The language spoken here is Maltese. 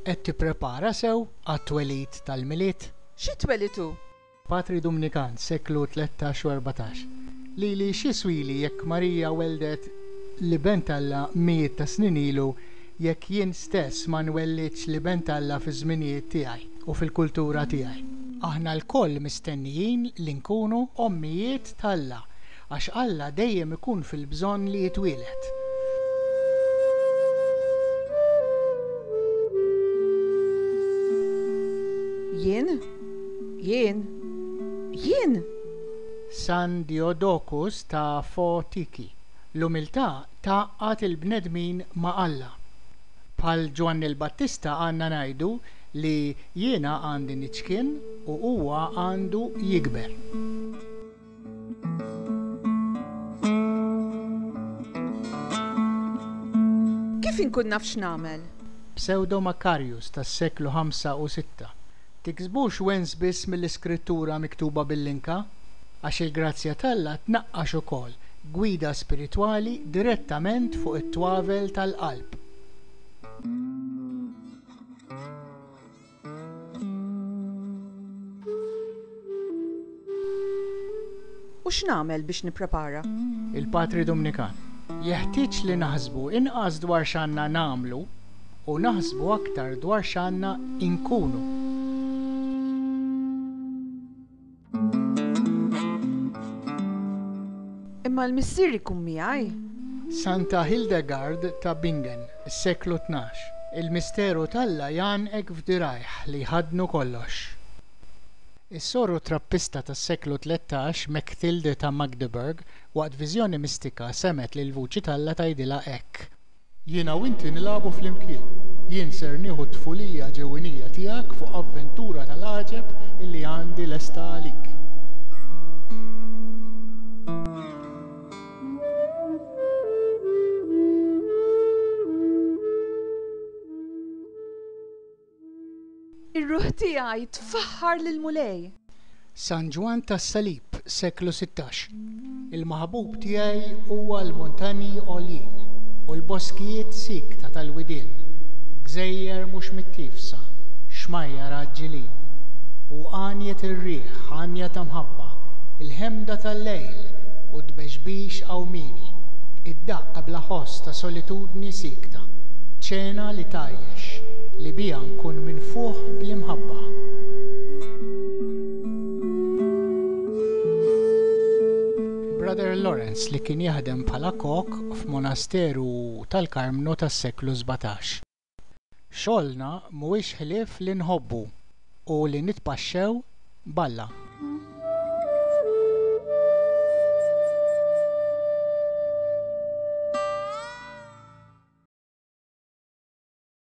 Qed tipprepara sew għat-twelid tal-miliet? Xi twelitu? Patri Dominikan, seklu 13 u 14. Li xiswili jekk Marija weldet li bent Alla mijiet ta' snin ilu jekk jien stess ma nwellidx li bent Alla fi żminijiet tiegħi u fil-kultura tiegħi. Aħna lkoll mistennijin li nkunu ommijiet t'Alla għax Alla dejjem ikun fil-bżonn li jitwieled. Jien? San Diodocus ta' Fotiki. L-umiltà taqqat il-bnedmin ma' Alla. Bħal Ġwanni l-Battista għandna ngħidu li jiena għandi niċkien u huwa għandu jikber. Kif inkun naf x'nagħmel? Pseudo Makarius tas-seklu 5 u 6. Tiksbux wens biss mill-iskrittura miktuba bil-linka? Għax il-grazzja t'Alla tnaqqax ukoll gwida spiritwali direttament fuq it-twavel tal-qalb. U x'nagħmel biex nipprepara? Il-Patri Dominikan jeħtieġ li naħsbu inqas dwar x'għandna nagħmlu u naħsbu aktar dwar x'għandna inkunu. Imma l-missier ikun miegħi. Santa Hildegard ta' Bingen, is-seklu 12. Il-misteru t'Alla janqek f'dirajh li ħadnu kollox. Is-soru trappista tas-seklu 13 Mechtilde ta' Magdeburg waqt viżjoni mistika semet li l-vuċi t'Alla tgħidilha hekk. Jiena u inti nilagħbu flimkien. Jien ser nieħu t-tfulija ġewwenija tiegħek fuq avventura tal-għaġeb illi għandi lesta għalik. Ir-ruħ tiegħi tfaħħar lil mulej. San Ġwan tas-Salib, seklu 16. Il-maħbub tiegħi huwa l-muntanji għolin u l-boskijiet sikta tal-widien, gżejjer mhux mittifsa, xmajjar għaġġilin, u għanjet ir-riħ għanja ta' mħabba, il-ħemda tal-lejl u d-beġbix qawmini, id-daqqa bla ħoss ta' solitudni sikta, ċena li tajjex li bija nkun minn fuq bl-imħabba. Brother Lawrence li kien jaħdem bħala kok f'monasteru tal-Karmnu tas-seklu 17. Xogħolna mhuwiex ħlief li nħobbu u li nitpaxxew balla.